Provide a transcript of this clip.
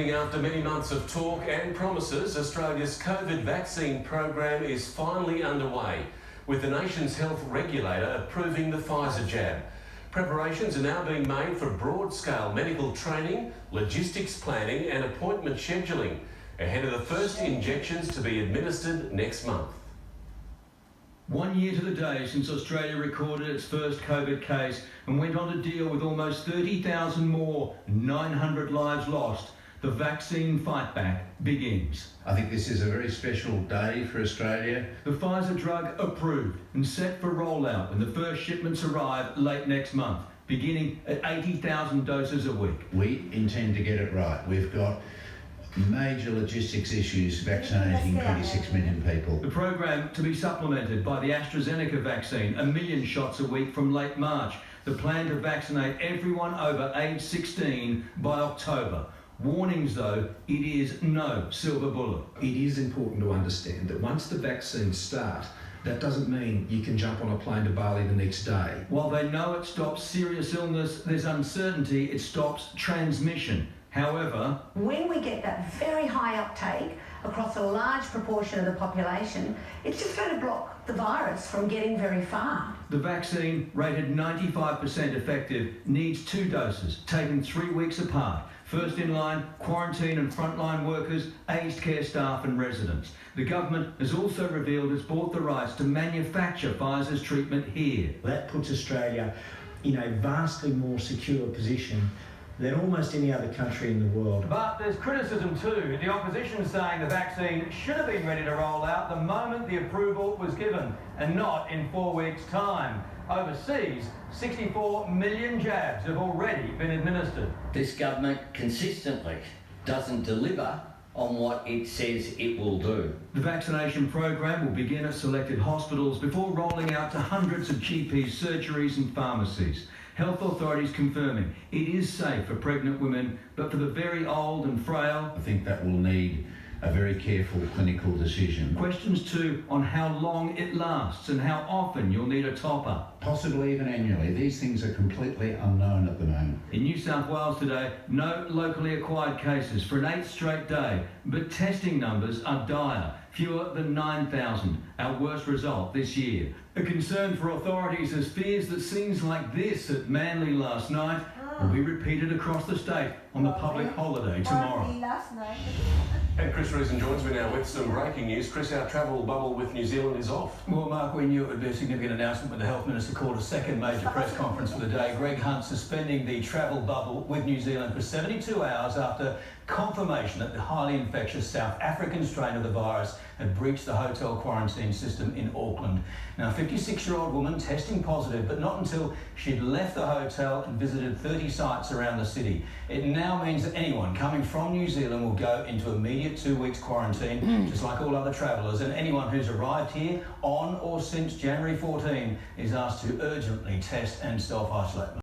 happening after many months of talk and promises. Australia's COVID vaccine program is finally underway, with the nation's health regulator approving the Pfizer jab. Preparations are now being made for broad-scale medical training, logistics planning and appointment scheduling, ahead of the first injections to be administered next month. 1 year to the day since Australia recorded its first COVID case and went on to deal with almost 30,000 more, 900 lives lost, the vaccine fight back begins. I think this is a very special day for Australia. The Pfizer drug approved and set for rollout when the first shipments arrive late next month, beginning at 80,000 doses a week. We intend to get it right. We've got major logistics issues vaccinating 26 million people. The program to be supplemented by the AstraZeneca vaccine, 1 million shots a week from late March. The plan to vaccinate everyone over age 16 by October. Warnings though, it is no silver bullet. It is important to understand that once the vaccines start, that doesn't mean you can jump on a plane to Bali the next day. While they know it stops serious illness, there's uncertainty it stops transmission. However, when we get that very high uptake across a large proportion of the population, it's just going to block the virus from getting very far. The vaccine, rated 95% effective, needs 2 doses, taken 3 weeks apart. First in line, quarantine and frontline workers, aged care staff and residents. The government has also revealed it's bought the rights to manufacture Pfizer's treatment here. That puts Australia in a vastly more secure position than almost any other country in the world. But there's criticism too. The opposition saying the vaccine should have been ready to roll out the moment the approval was given, and not in 4 weeks' time. Overseas, 64 million jabs have already been administered. This government consistently doesn't deliver on what it says it will do. The vaccination program will begin at selected hospitals before rolling out to hundreds of GPs, surgeries and pharmacies. Health authorities confirming it is safe for pregnant women, but for the very old and frail, I think that will need a very careful clinical decision. Questions too on how long it lasts and how often you'll need a top-up. Possibly even annually. These things are completely unknown at the moment. In New South Wales today, no locally acquired cases for an 8th straight day, but testing numbers are dire, fewer than 9,000, our worst result this year. A concern for authorities is fears that scenes like this at Manly last night will be repeated across the state on the public holiday tomorrow. And Chris Reason joins me now with some breaking news. Chris, our travel bubble with New Zealand is off. Well, Mark, we knew it would be a significant announcement when the Health Minister called a second major press conference for the day. Greg Hunt suspending the travel bubble with New Zealand for 72 hours after confirmation that the highly infectious South African strain of the virus had breached the hotel quarantine system in Auckland. Now, a 56-year-old woman testing positive, but not until she'd left the hotel and visited 30 sites around the city. It now means that anyone coming from New Zealand will go into immediate 2 weeks quarantine, just like all other travellers, and anyone who's arrived here on or since January 14 is asked to urgently test and self-isolate.